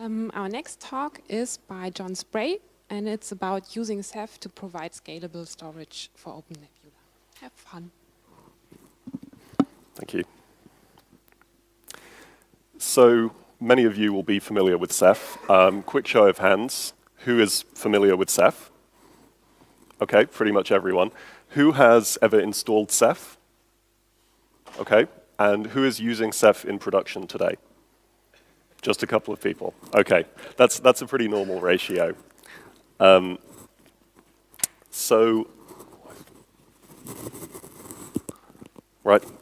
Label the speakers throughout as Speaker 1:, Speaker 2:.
Speaker 1: Our next talk is by John Spray, and it's about using Ceph to provide scalable storage for OpenNebula. Have fun.
Speaker 2: Thank you. So many of you will be familiar with Ceph. Quick show of hands. Who is familiar with Ceph? Okay, pretty much everyone. Who has ever installed Ceph? Okay, and who is using Ceph in production today? Just a couple of people. Okay, that's a pretty normal ratio. Right,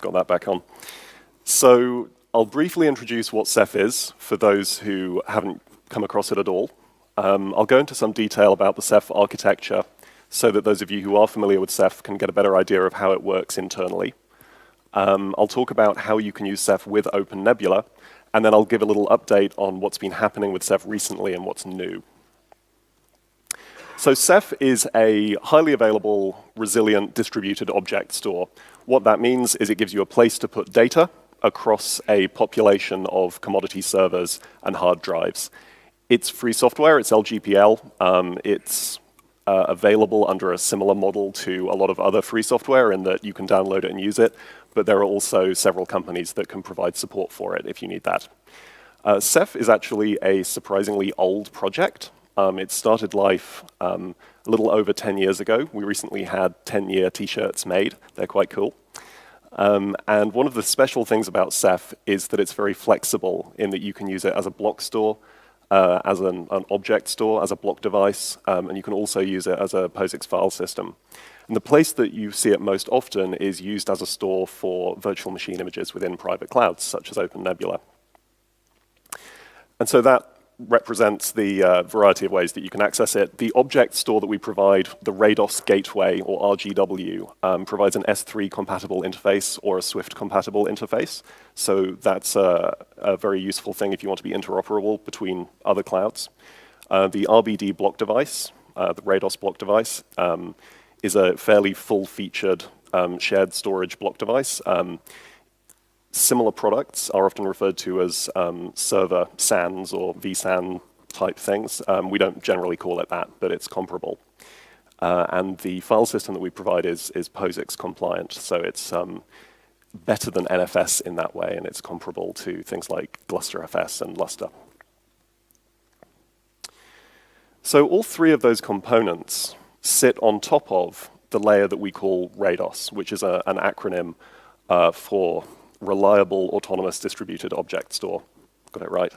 Speaker 2: got that back on. So I'll briefly introduce what Ceph is for those who haven't come across it at all. I'll go into some detail about the Ceph architecture so that those of you who are familiar with Ceph can get a better idea of how it works internally. I'll talk about how you can use Ceph with OpenNebula, and then I'll give a little update on what's been happening with Ceph recently and what's new. So Ceph is a highly available, resilient, distributed object store. What that means is it gives you a place to put data across a population of commodity servers and hard drives. It's free software, it's LGPL. It's available under a similar model to a lot of other free software in that you can download it and use it, but there are also several companies that can provide support for it if you need that. Ceph is actually a surprisingly old project. It started life a little over 10 years ago. We recently had 10-year t-shirts made. They're quite cool. And one of the special things about Ceph is that it's very flexible in that you can use it as a block store, as an object store, as a block device, and you can also use it as a POSIX file system. And the place that you see it most often is used as a store for virtual machine images within private clouds, such as OpenNebula. And so that represents the variety of ways that you can access it. The object store that we provide, the Rados Gateway, or RGW, provides an S3 compatible interface or a Swift compatible interface. So that's a very useful thing if you want to be interoperable between other clouds. The RBD block device, the Rados block device, is a fairly full-featured shared storage block device. Similar products are often referred to as server SANs or vSAN type things. We don't generally call it that, but it's comparable. And the file system that we provide is POSIX compliant, so it's better than NFS in that way, and it's comparable to things like GlusterFS and Lustre. So all three of those components sit on top of the layer that we call Rados, which is an acronym for Reliable Autonomous Distributed Object Store. Got it right.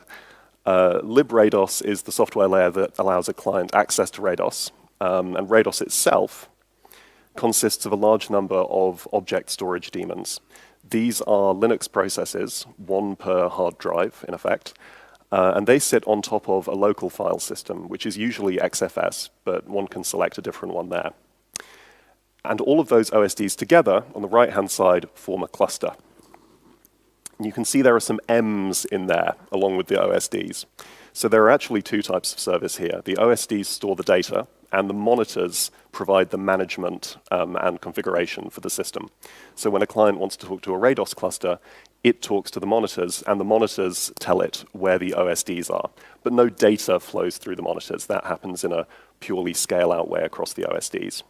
Speaker 2: LibRados is the software layer that allows a client access to Rados, and Rados itself consists of a large number of object storage daemons. These are Linux processes, one per hard drive, in effect, and they sit on top of a local file system, which is usually XFS, but one can select a different one there. And all of those OSDs together, on the right-hand side, form a cluster. And you can see there are some M's in there, along with the OSDs. So there are actually two types of service here. The OSDs store the data, and the monitors provide the management and configuration for the system. So when a client wants to talk to a Rados cluster, it talks to the monitors, and the monitors tell it where the OSDs are. But no data flows through the monitors. That happens in a purely scale-out way across the OSDs.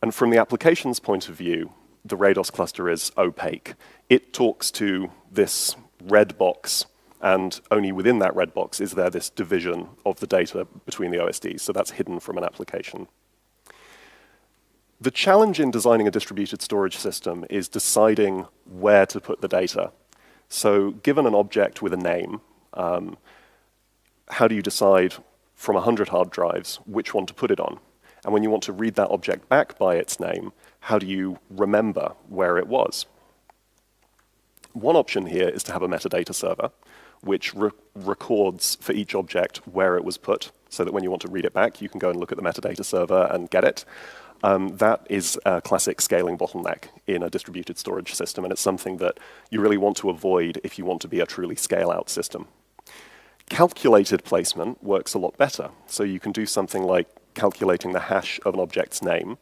Speaker 2: And from the application's point of view, the Rados cluster is opaque. It talks to this red box, and only within that red box is there this division of the data between the OSDs, so that's hidden from an application. The challenge in designing a distributed storage system is deciding where to put the data. So given an object with a name, how do you decide from 100 hard drives which one to put it on? And when you want to read that object back by its name, how do you remember where it was? One option here is to have a metadata server, which records for each object where it was put, so that when you want to read it back, you can go and look at the metadata server and get it. That is a classic scaling bottleneck in a distributed storage system, and it's something that you really want to avoid if you want to be a truly scale-out system. Calculated placement works a lot better, so you can do something like calculating the hash of an object's name,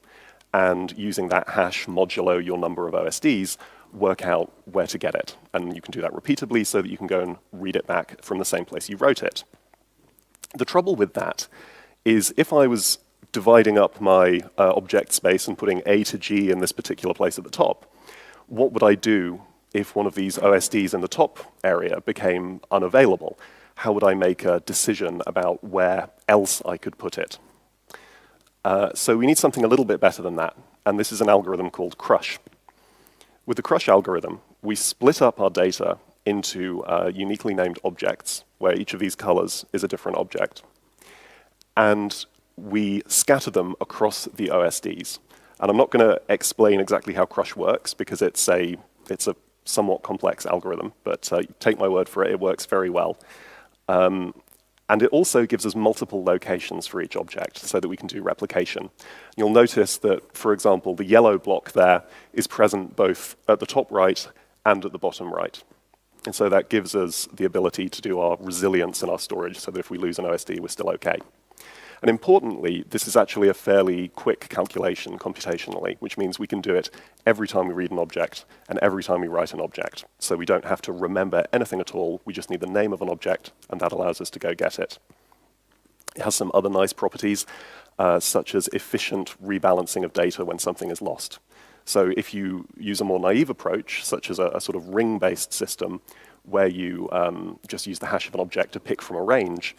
Speaker 2: and using that hash modulo your number of OSDs, work out where to get it. And you can do that repeatedly so that you can go and read it back from the same place you wrote it. The trouble with that is if I was dividing up my object space and putting A to G in this particular place at the top, what would I do if one of these OSDs in the top area became unavailable? How would I make a decision about where else I could put it? So we need something a little bit better than that, and this is an algorithm called crush. With the crush algorithm, we split up our data into uniquely named objects, where each of these colors is a different object. And we scatter them across the OSDs. And I'm not going to explain exactly how crush works, because it's a somewhat complex algorithm, but take my word for it, it works very well. And it also gives us multiple locations for each object so that we can do replication. You'll notice that, for example, the yellow block there is present both at the top right and at the bottom right. And so that gives us the ability to do our resilience in our storage so that if we lose an OSD, we're still okay. And importantly, this is actually a fairly quick calculation computationally, which means we can do it every time we read an object and every time we write an object. So we don't have to remember anything at all. We just need the name of an object, and that allows us to go get it. It has some other nice properties, such as efficient rebalancing of data when something is lost. So if you use a more naive approach, such as a sort of ring-based system, where you just use the hash of an object to pick from a range,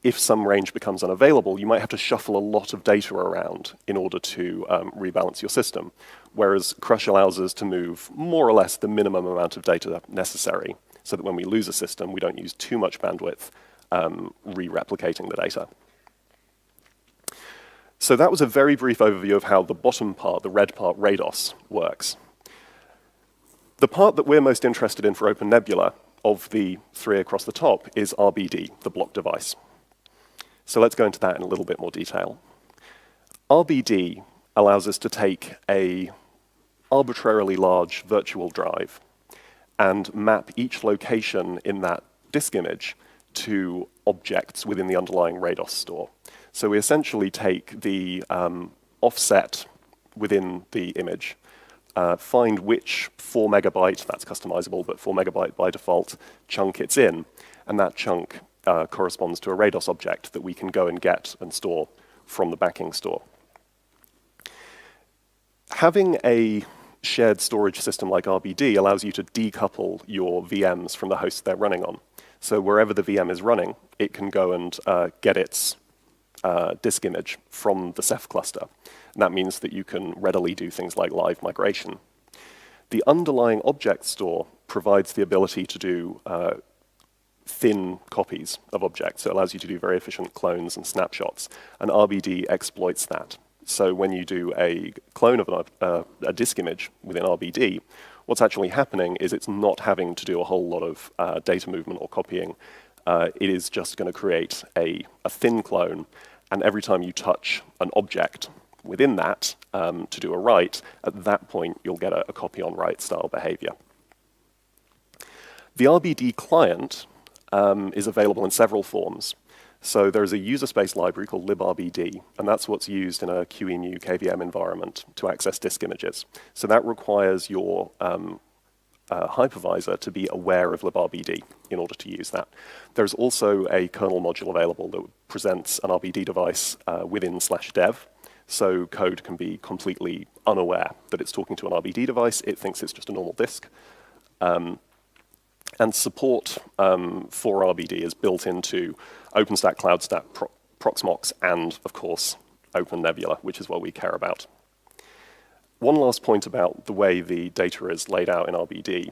Speaker 2: if some range becomes unavailable, you might have to shuffle a lot of data around in order to rebalance your system, whereas Crush allows us to move more or less the minimum amount of data necessary, so that when we lose a system, we don't use too much bandwidth re-replicating the data. So that was a very brief overview of how the bottom part, the red part, Rados, works. The part that we're most interested in for OpenNebula, of the three across the top, is RBD, the block device. So let's go into that in a little bit more detail. RBD allows us to take an arbitrarily large virtual drive and map each location in that disk image to objects within the underlying Rados store. So we essentially take the offset within the image, find which 4 megabyte, that's customizable, but 4 megabyte by default, chunk it's in, and that chunk corresponds to a Rados object that we can go and get and store from the backing store. Having a shared storage system like RBD allows you to decouple your VMs from the host they're running on. So wherever the VM is running, it can go and get its disk image from the Ceph cluster. And that means that you can readily do things like live migration. The underlying object store provides the ability to do thin copies of objects. So it allows you to do very efficient clones and snapshots, and RBD exploits that. So when you do a clone of a disk image within RBD, what's actually happening is it's not having to do a whole lot of data movement or copying. It is just going to create a thin clone, and every time you touch an object within that to do a write, at that point you'll get a copy on write style behavior. The RBD client is available in several forms. So there's a user space library called librd, and that's what's used in a QEMU KVM environment to access disk images. So that requires your hypervisor to be aware of librd in order to use that. There's also a kernel module available that presents an RBD device within /dev. So code can be completely unaware that it's talking to an RBD device. It thinks it's just a normal disk. And support for RBD is built into OpenStack, CloudStack, Proxmox, and, of course, OpenNebula, which is what we care about. One last point about the way the data is laid out in RBD.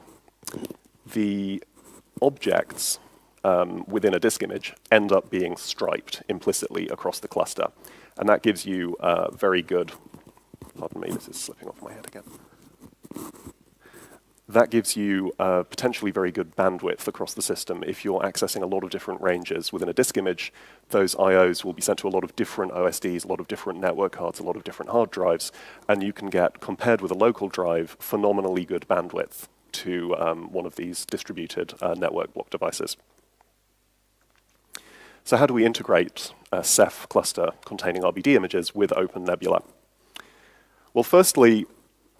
Speaker 2: The objects within a disk image end up being striped implicitly across the cluster. And that gives you very good, pardon me, this is slipping off my head again. That gives you potentially very good bandwidth across the system. If you're accessing a lot of different ranges within a disk image, those IOs will be sent to a lot of different OSDs, a lot of different network cards, a lot of different hard drives, and you can get, compared with a local drive, phenomenally good bandwidth to one of these distributed network block devices. So how do we integrate a Ceph cluster containing RBD images with OpenNebula? Well, firstly,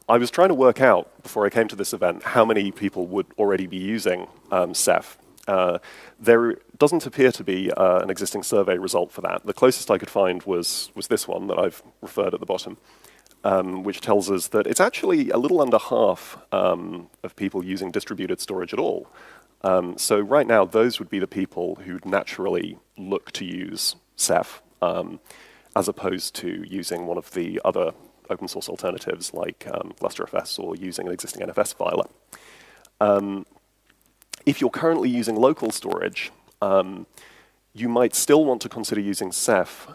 Speaker 2: I was trying to work out, before I came to this event, how many people would already be using Ceph. There doesn't appear to be an existing survey result for that. The closest I could find was this one that I've referred at the bottom, which tells us that it's actually a little under half of people using distributed storage at all. So right now, those would be the people who'd naturally look to use Ceph, as opposed to using one of the other open source alternatives like GlusterFS or using an existing NFS filer. If you're currently using local storage, you might still want to consider using Ceph.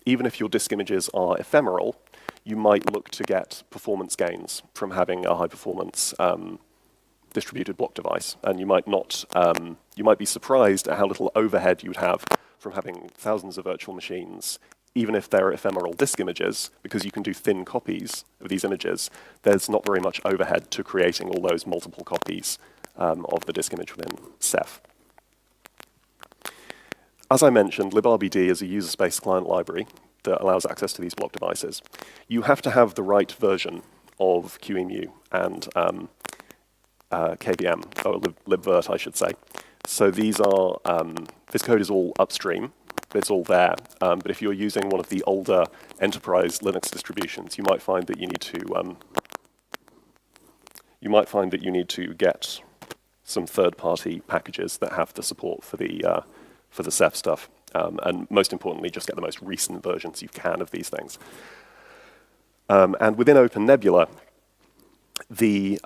Speaker 2: Even if your disk images are ephemeral, you might look to get performance gains from having a high-performance distributed block device, and you might not. You might be surprised at how little overhead you'd have from having thousands of virtual machines, even if they're ephemeral disk images, because you can do thin copies of these images. There's not very much overhead to creating all those multiple copies of the disk image within Ceph. As I mentioned, librd is a user-space client library that allows access to these block devices. You have to have the right version of QEMU and KVM, or libvirt, I should say. So these are, this code is all upstream, it's all there. But if you're using one of the older enterprise Linux distributions, you might find that you need to get some third-party packages that have the support for the Ceph stuff. And most importantly, just get the most recent versions you can of these things. And within OpenNebula, the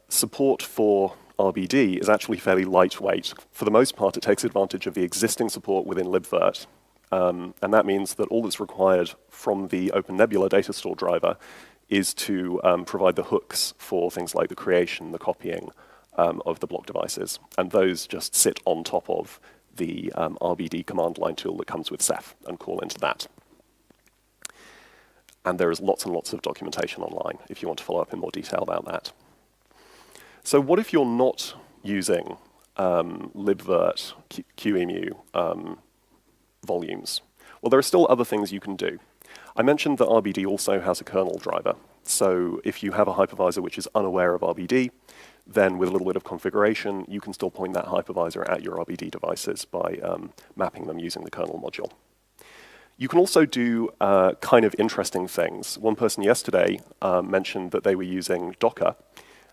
Speaker 2: support for RBD is actually fairly lightweight. For the most part, it takes advantage of the existing support within libvirt. And that means that all that's required from the OpenNebula datastore driver is to provide the hooks for things like the creation, the copying of the block devices. And those just sit on top of the RBD command line tool that comes with Ceph and call into that. And there is lots and lots of documentation online if you want to follow up in more detail about that. So what if you're not using libvirt, QEMU volumes? Well, there are still other things you can do. I mentioned that RBD also has a kernel driver. So if you have a hypervisor which is unaware of RBD, then with a little bit of configuration, you can still point that hypervisor at your RBD devices by mapping them using the kernel module. You can also do kind of interesting things. One person yesterday mentioned that they were using Docker,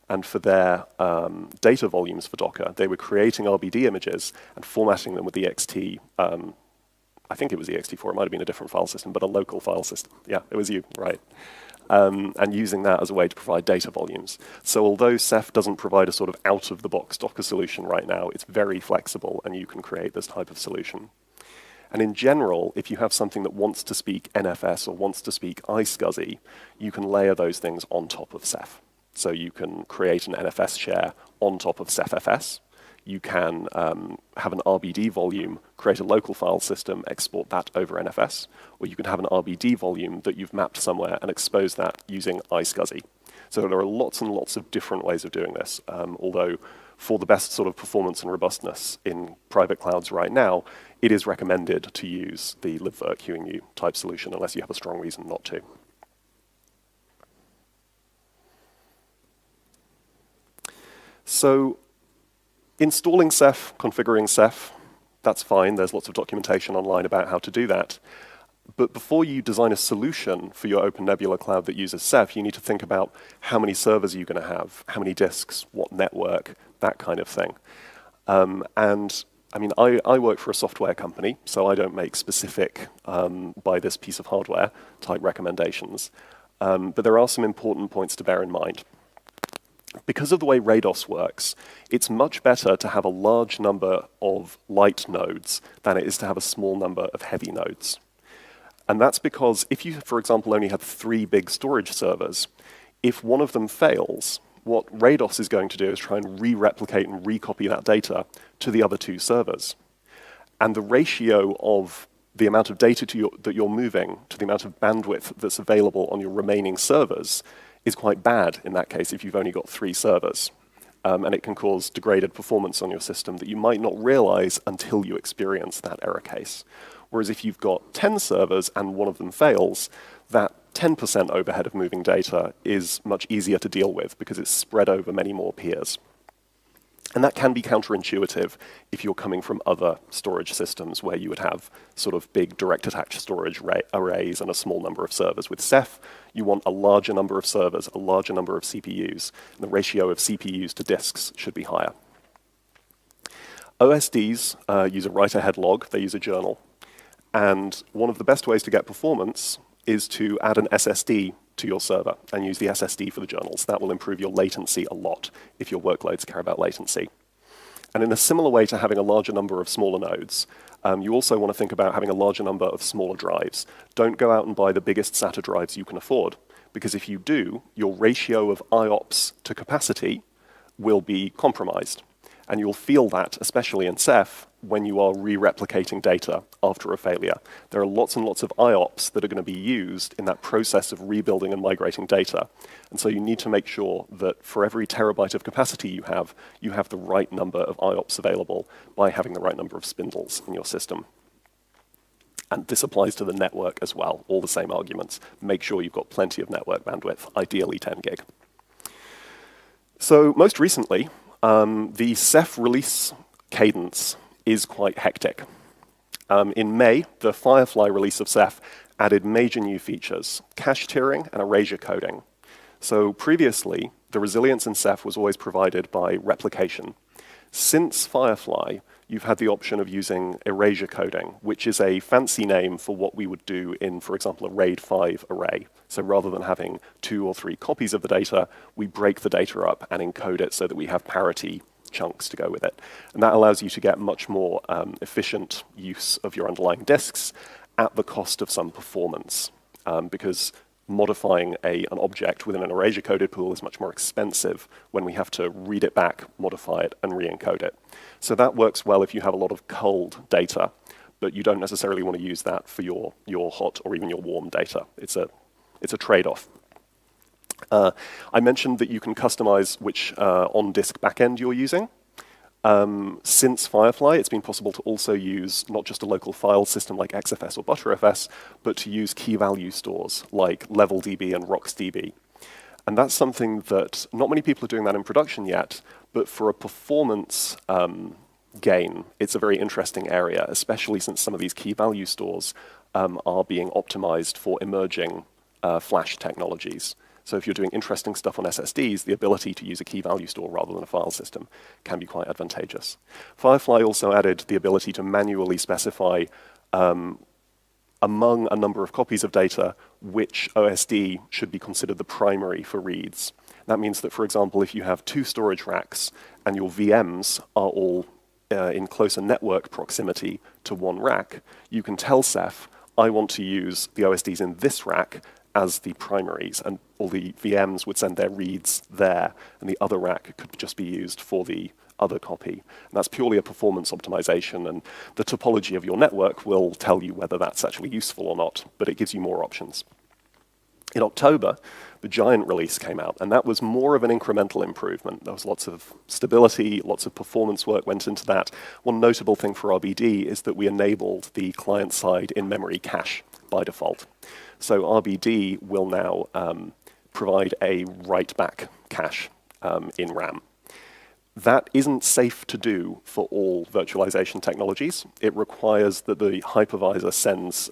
Speaker 2: and for their data volumes for Docker, they were creating RBD images and formatting them with ext. I think it was ext4, it might have been a different file system, but a local file system. Yeah, it was you, right. And using that as a way to provide data volumes. So although Ceph doesn't provide a sort of out-of-the-box Docker solution right now, it's very flexible, and you can create this type of solution. And in general, if you have something that wants to speak NFS or wants to speak iSCSI, you can layer those things on top of Ceph. So you can create an NFS share on top of CephFS. You can have an RBD volume, create a local file system, export that over NFS, or you can have an RBD volume that you've mapped somewhere and expose that using iSCSI. So there are lots and lots of different ways of doing this, although for the best sort of performance and robustness in private clouds right now, it is recommended to use the libvirt QEMU type solution unless you have a strong reason not to. So installing Ceph, configuring Ceph, that's fine. There's lots of documentation online about how to do that. But before you design a solution for your OpenNebula cloud that uses Ceph, you need to think about how many servers are you going to have, how many disks, what network, that kind of thing. And I mean, I work for a software company, so I don't make specific buy this piece of hardware type recommendations. But there are some important points to bear in mind. Because of the way Rados works, it's much better to have a large number of light nodes than it is to have a small number of heavy nodes. And that's because if you, for example, only have 3 big storage servers, if one of them fails, what Rados is going to do is try and re-replicate and recopy that data to the other 2 servers. And the ratio of the amount of data that you're moving to the amount of bandwidth that's available on your remaining servers is quite bad in that case if you've only got 3 servers. And it can cause degraded performance on your system that you might not realize until you experience that error case. Whereas if you've got 10 servers and one of them fails, that 10% overhead of moving data is much easier to deal with because it's spread over many more peers. And that can be counterintuitive if you're coming from other storage systems where you would have sort of big direct attached storage arrays and a small number of servers. With Ceph, you want a larger number of servers, a larger number of CPUs, and the ratio of CPUs to disks should be higher. OSDs use a write-ahead log, they use a journal, and one of the best ways to get performance is to add an SSD to your server and use the SSD for the journals. That will improve your latency a lot if your workloads care about latency. And in a similar way to having a larger number of smaller nodes, you also want to think about having a larger number of smaller drives. Don't go out and buy the biggest SATA drives you can afford, because if you do, your ratio of IOPS to capacity will be compromised. And you'll feel that, especially in Ceph, when you are re-replicating data after a failure. There are lots and lots of IOPS that are going to be used in that process of rebuilding and migrating data. And so you need to make sure that for every terabyte of capacity you have the right number of IOPS available by having the right number of spindles in your system. And this applies to the network as well, all the same arguments. Make sure you've got plenty of network bandwidth, ideally 10 gig. So most recently, the Ceph release cadence is quite hectic. In May, the Firefly release of Ceph added major new features, cache tiering and erasure coding. So previously, the resilience in Ceph was always provided by replication. Since Firefly, you've had the option of using erasure coding, which is a fancy name for what we would do in, for example, a RAID 5 array. So rather than having 2 or 3 copies of the data, we break the data up and encode it so that we have parity chunks to go with it. And that allows you to get much more efficient use of your underlying disks at the cost of some performance, because modifying an object within an erasure-coded pool is much more expensive when we have to read it back, modify it, and re-encode it. So that works well if you have a lot of cold data, but you don't necessarily want to use that for your hot or even your warm data. It's a trade-off. I mentioned that you can customize which on-disk backend you're using. Since Firefly, it's been possible to also use not just a local file system like XFS or ButterFS, but to use key-value stores like LevelDB and RocksDB. And that's something that not many people are doing that in production yet, but for a performance gain, it's a very interesting area, especially since some of these key-value stores are being optimized for emerging flash technologies. So if you're doing interesting stuff on SSDs, the ability to use a key-value store rather than a file system can be quite advantageous. Firefly also added the ability to manually specify among a number of copies of data which OSD should be considered the primary for reads. That means that, for example, if you have 2 storage racks and your VMs are all in closer network proximity to one rack, you can tell Ceph, I want to use the OSDs in this rack as the primaries, and all the VMs would send their reads there, and the other rack could just be used for the other copy. And that's purely a performance optimization, and the topology of your network will tell you whether that's actually useful or not, but it gives you more options. In October, the Giant release came out, and that was more of an incremental improvement. There was lots of stability, lots of performance work went into that. One notable thing for RBD is that we enabled the client-side in-memory cache by default. So RBD will now provide a write-back cache in RAM. That isn't safe to do for all virtualization technologies. It requires that the hypervisor sends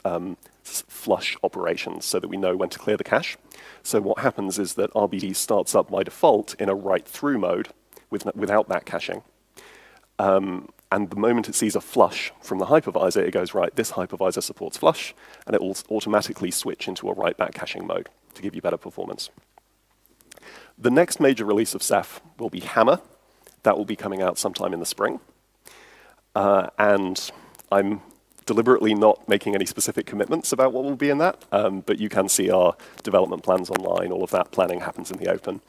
Speaker 2: flush operations so that we know when to clear the cache. So what happens is that RBD starts up by default in a write-through mode without that caching. And the moment it sees a flush from the hypervisor, it goes, right, this hypervisor supports flush, and it will automatically switch into a write-back caching mode to give you better performance. The next major release of Ceph will be Hammer. That will be coming out sometime in the spring. And I'm deliberately not making any specific commitments about what will be in that, but you can see our development plans online. All of that planning happens in the open.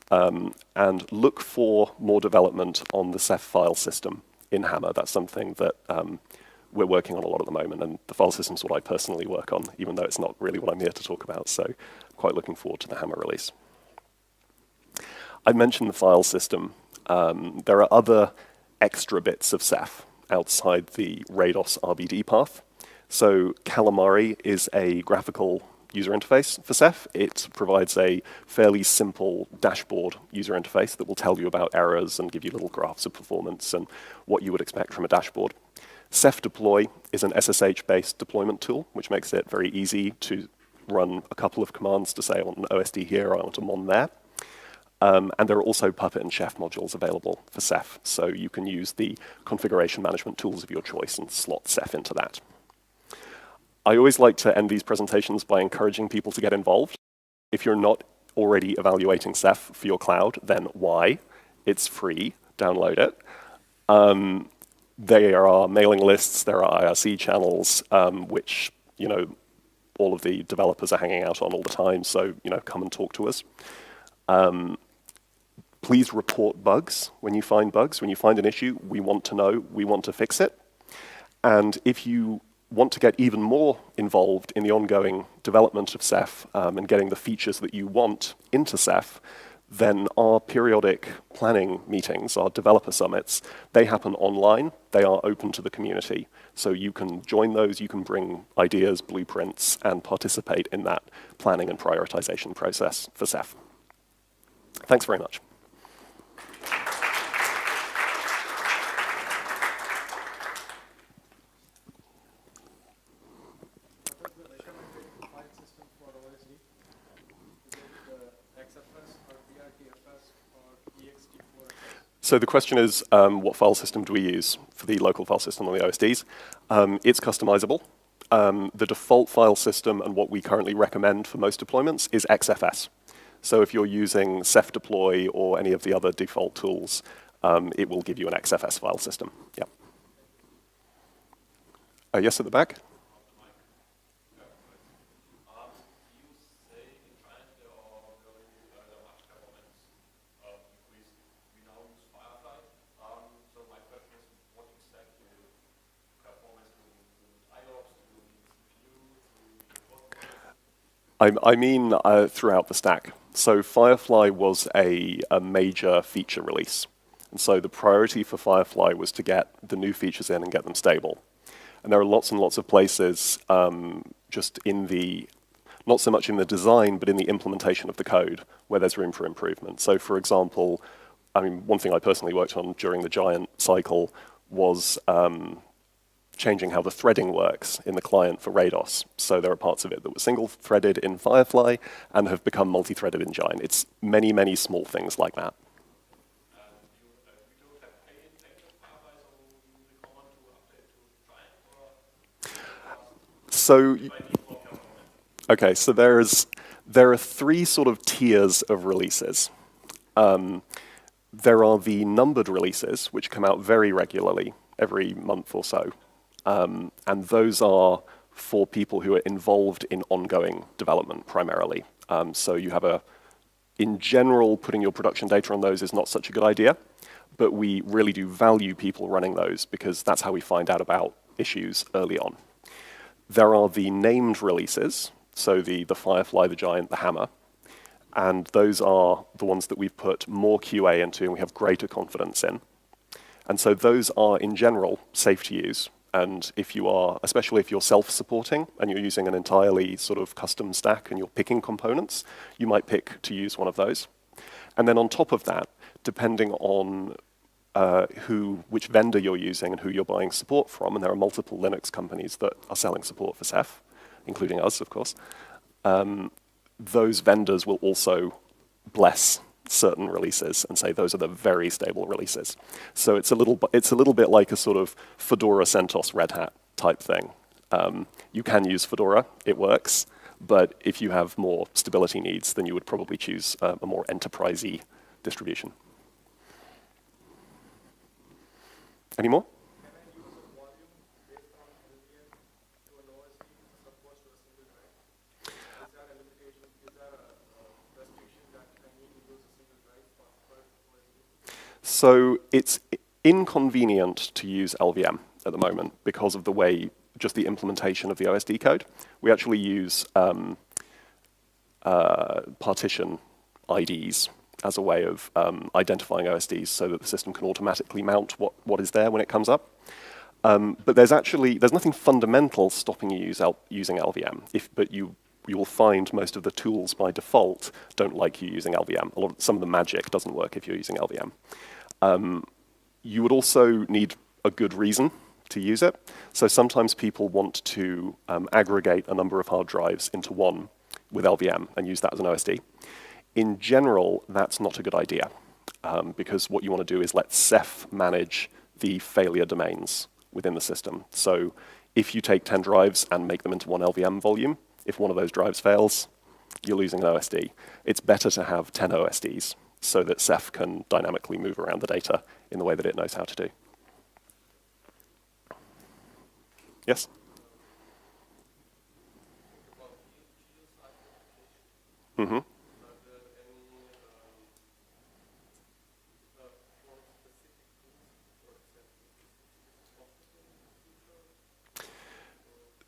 Speaker 2: And look for more development on the Ceph file system in Hammer. That's something that we're working on a lot at the moment, and the file system is what I personally work on, even though it's not really what I'm here to talk about, so I'm quite looking forward to the Hammer release. I mentioned the file system. There are other extra bits of Ceph outside the Rados RBD path. So Calamari is a graphical user interface for Ceph. It provides a fairly simple dashboard user interface that will tell you about errors and give you little graphs of performance and what you would expect from a dashboard. Ceph Deploy is an SSH-based deployment tool, which makes it very easy to run a couple of commands to say, I want an OSD here, I want a mon there. And there are also Puppet and Chef modules available for Ceph, so you can use the configuration management tools of your choice and slot Ceph into that. I always like to end these presentations by encouraging people to get involved. If you're not already evaluating Ceph for your cloud, then why? It's free. Download it. There are mailing lists, there are IRC channels, which all of the developers are hanging out on all the time. So come and talk to us. Please report bugs when you find bugs. When you find an issue, we want to know. We want to fix it. And if you want to get even more involved in the ongoing development of Ceph and getting the features that you want into Ceph, then our periodic planning meetings, our developer summits, they happen online. They are open to the community. So you can join those, you can bring ideas, blueprints, and participate in that planning and prioritization process for Ceph. Thanks very much. So the question is, what file system do we use for the local file system on the OSDs? It's customizable. The default file system and what we currently recommend for most deployments is XFS. So if you're using Ceph Deploy or any of the other default tools, it will give you an XFS file system. Yeah. Yes, at the back? I mean throughout the stack. So Firefly was a major feature release. And so the priority for Firefly was to get the new features in and get them stable. And there are lots and lots of places just in the, not so much in the design, but in the implementation of the code where there's room for improvement. So for example, one thing I personally worked on during the Giant cycle was changing how the threading works in the client for Rados. So there are parts of it that were single-threaded in Firefly and have become multi-threaded in Giant. It's many, many small things like that. So, okay, so there are three sort of tiers of releases. There are the numbered releases, which come out very regularly, every month or so. And those are for people who are involved in ongoing development primarily. So you have in general, putting your production data on those is not such a good idea, but we really do value people running those because that's how we find out about issues early on. There are the named releases, so the Firefly, the Giant, the Hammer, and those are the ones that we've put more QA into and we have greater confidence in. And so those are, in general, safe to use. And if you are, especially if you're self-supporting and you're using an entirely sort of custom stack and you're picking components, you might pick to use one of those. And then on top of that, depending on which vendor you're using and who you're buying support from, and there are multiple Linux companies that are selling support for Ceph, including us, of course, those vendors will also bless certain releases and say those are the very stable releases. So it's a little bit like a sort of Fedora, CentOS, Red Hat type thing. You can use Fedora, it works, but if you have more stability needs, then you would probably choose a more enterprisey distribution. Any more?
Speaker 3: Can I use a volume based on LVM to an OSD as opposed to a single drive? Is that a limitation? Is that a restriction that I need to use a single drive for OSD?
Speaker 2: So it's inconvenient to use LVM at the moment because of the way, just the implementation of the OSD code. We actually use partition IDs as a way of identifying OSDs so that the system can automatically mount what is there when it comes up. But there's nothing fundamental stopping you using LVM, but you you will find most of the tools by default don't like you using LVM. Some of the magic doesn't work if you're using LVM. You would also need a good reason to use it. So sometimes people want to aggregate a number of hard drives into one with LVM and use that as an OSD. In general, that's not a good idea because what you want to do is let Ceph manage the failure domains within the system. So if you take 10 drives and make them into one LVM volume, if one of those drives fails, you're losing an OSD. It's better to have 10 OSDs so that Ceph can dynamically move around the data in the way that it knows how to do. Yes? Mm-hmm.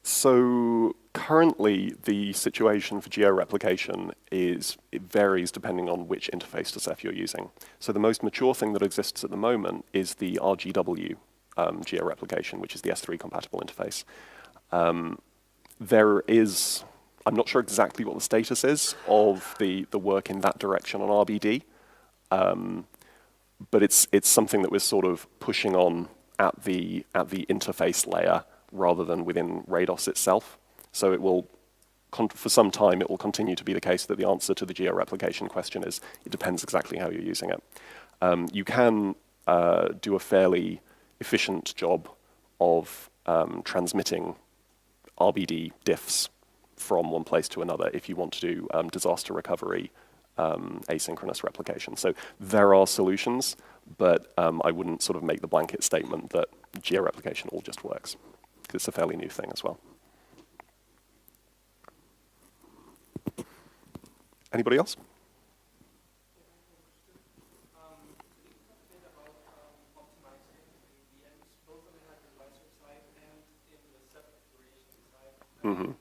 Speaker 2: So currently, the situation for georeplication is, it varies depending on which interface to Ceph you're using. So the most mature thing that exists at the moment is the RGW georeplication, which is the S3 compatible interface. There is, I'm not sure exactly what the status is of the work in that direction on RBD, but it's something that we're sort of pushing on at the interface layer rather than within Rados itself. So it will, for some time, it will continue to be the case that the answer to the georeplication question is, it depends exactly how you're using it. You can do a fairly efficient job of transmitting RBD diffs from one place to another if you want to do disaster recovery asynchronous replication. So there are solutions, but I wouldn't sort of make the blanket statement that georeplication all just works, because it's a fairly new thing as well. Anybody else? Mm-hmm.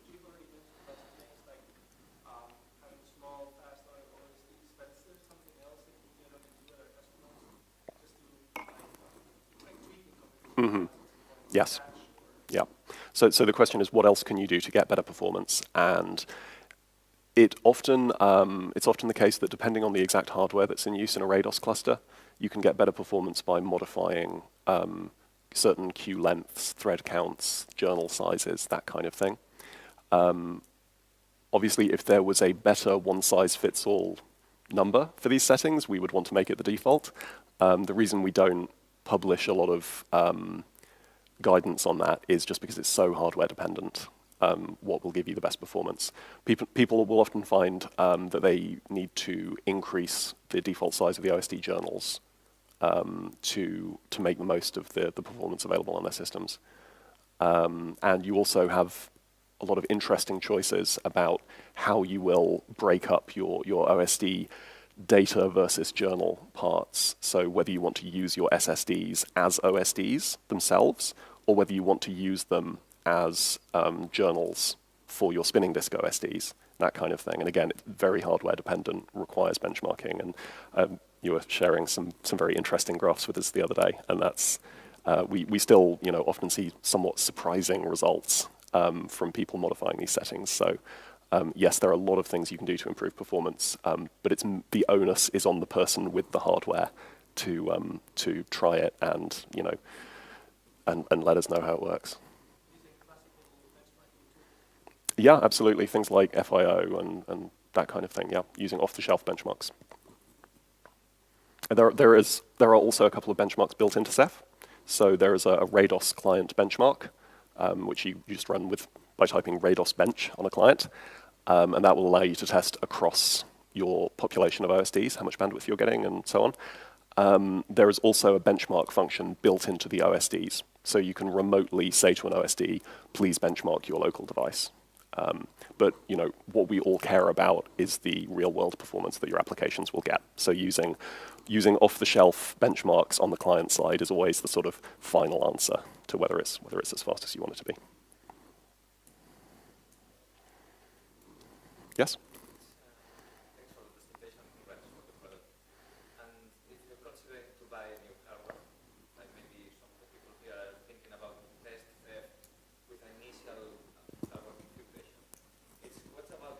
Speaker 2: Mm-hmm. Yes. Yeah. So the question is, what else can you do to get better performance? And it's often the case that depending on the exact hardware that's in use in a Rados cluster, you can get better performance by modifying certain queue lengths, thread counts, journal sizes, that kind of thing. Obviously, if there was a better one-size-fits-all number for these settings, we would want to make it the default. The reason we don't publish a lot of guidance on that is just because it's so hardware dependent, what will give you the best performance. People will often find that they need to increase the default size of the OSD journals to make the most of the performance available on their systems. And you also have a lot of interesting choices about how you will break up your OSD data versus journal parts. So whether you want to use your SSDs as OSDs themselves, or whether you want to use them as journals for your spinning disk OSDs, that kind of thing. And again, it's very hardware dependent, requires benchmarking. And you were sharing some very interesting graphs with us the other day, and that's we still often see somewhat surprising results from people modifying these settings. So yes, there are a lot of things you can do to improve performance, but the onus is on the person with the hardware to try it and and let us know how it works. Yeah, absolutely. Things like FIO and that kind of thing. Yeah, using off-the-shelf benchmarks. And there are also a couple of benchmarks built into Ceph. So there is a Rados client benchmark, which you just run by typing Rados bench on a client, and that will allow you to test across your population of OSDs, how much bandwidth you're getting, and so on. There is also a benchmark function built into the OSDs, so you can remotely say to an OSD, please benchmark your local device. But what we all care about is the real-world performance that your applications will get. So using off-the-shelf benchmarks on the client side is always the sort of final answer to whether it's as fast as you want it to be. Yes?
Speaker 4: Thanks for the presentation and congrats for the product. And if you're considering to buy a new hardware, like maybe some of the people here are thinking about test with an initial hardware configuration, what's about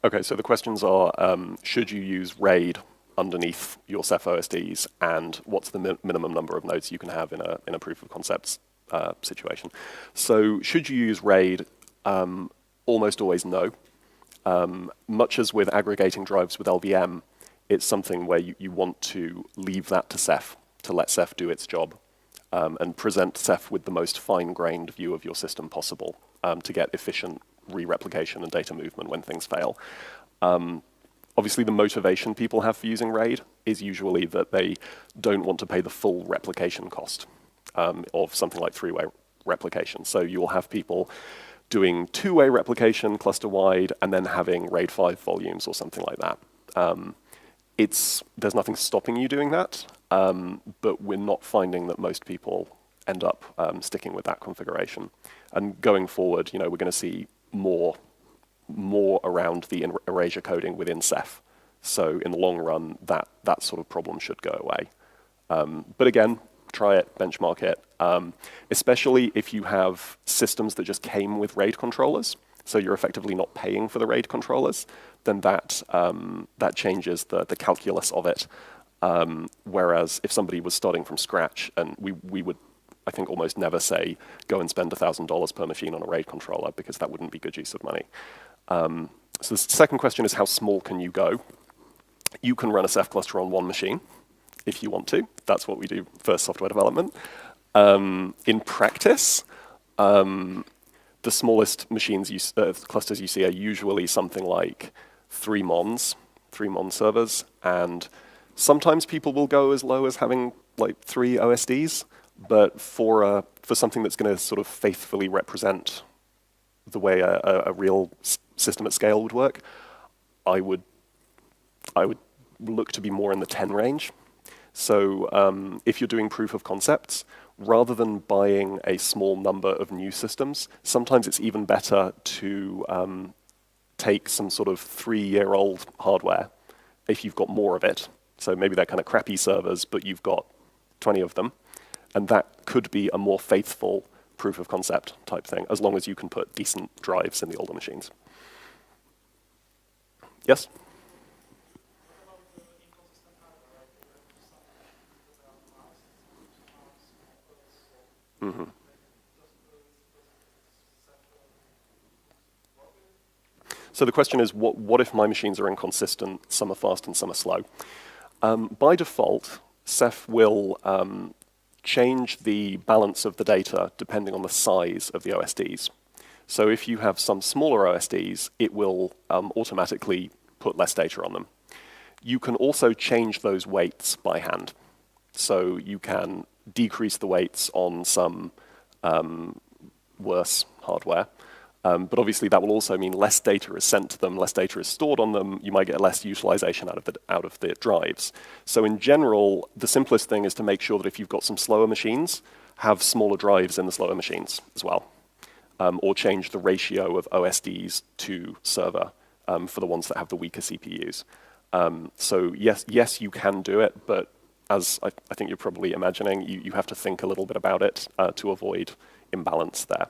Speaker 2: Okay, so the questions are, should you use RAID underneath your Ceph OSDs, and what's the minimum number of nodes you can have in a proof of concepts situation? So should you use RAID? Almost always no. Much as with aggregating drives with LVM, it's something where you want to leave that to Ceph, to let Ceph do its job, and present Ceph with the most fine-grained view of your system possible to get efficient re-replication and data movement when things fail. Obviously, the motivation people have for using RAID is usually that they don't want to pay the full replication cost of something like three-way replication. So you will have people doing two-way replication cluster-wide and then having RAID 5 volumes or something like that. There's nothing stopping you doing that, but we're not finding that most people end up sticking with that configuration. And going forward, we're going to see more around the erasure coding within Ceph. So in the long run, that sort of problem should go away. But again, try it, benchmark it, especially if you have systems that just came with RAID controllers, so you're effectively not paying for the RAID controllers, then that changes the calculus of it. Whereas if somebody was starting from scratch, and we would, I think, almost never say, go and spend $1,000 per machine on a RAID controller, because that wouldn't be good use of money. So the second question is, how small can you go? You can run a Ceph cluster on one machine, if you want to. That's what we do for software development. In practice, the smallest clusters you see are usually something like 3 mons servers, and sometimes people will go as low as having like 3 OSDs, but for something that's going to sort of faithfully represent the way a real system at scale would work, I would look to be more in the 10 range. So if you're doing proof of concepts, rather than buying a small number of new systems, sometimes it's even better to take some sort of 3-year-old hardware, if you've got more of it. So maybe they're kind of crappy servers, but you've got 20 of them. And that could be a more faithful proof of concept type thing, as long as you can put decent drives in the older machines. Yes? Mm-hmm. So the question is, what if my machines are inconsistent, some are fast and some are slow? By default, Ceph will change the balance of the data depending on the size of the OSDs. So if you have some smaller OSDs, it will automatically put less data on them. You can also change those weights by hand. So you can decrease the weights on some worse hardware. But obviously that will also mean less data is sent to them, less data is stored on them. You might get less utilization out of the drives. So in general, the simplest thing is to make sure that if you've got some slower machines, have smaller drives in the slower machines as well. Or change the ratio of OSDs to server for the ones that have the weaker CPUs. So yes, you can do it, but as I think you're probably imagining, you have to think a little bit about it to avoid imbalance there.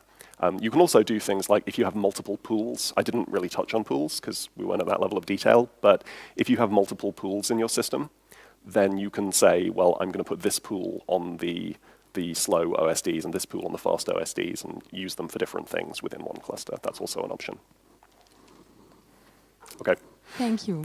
Speaker 2: You can also do things like if you have multiple pools. I didn't really touch on pools because we weren't at that level of detail, but if you have multiple pools in your system, then you can say, well, I'm going to put this pool on the slow OSDs and this pool on the fast OSDs and use them for different things within one cluster. That's also an option. Okay.
Speaker 1: Thank you.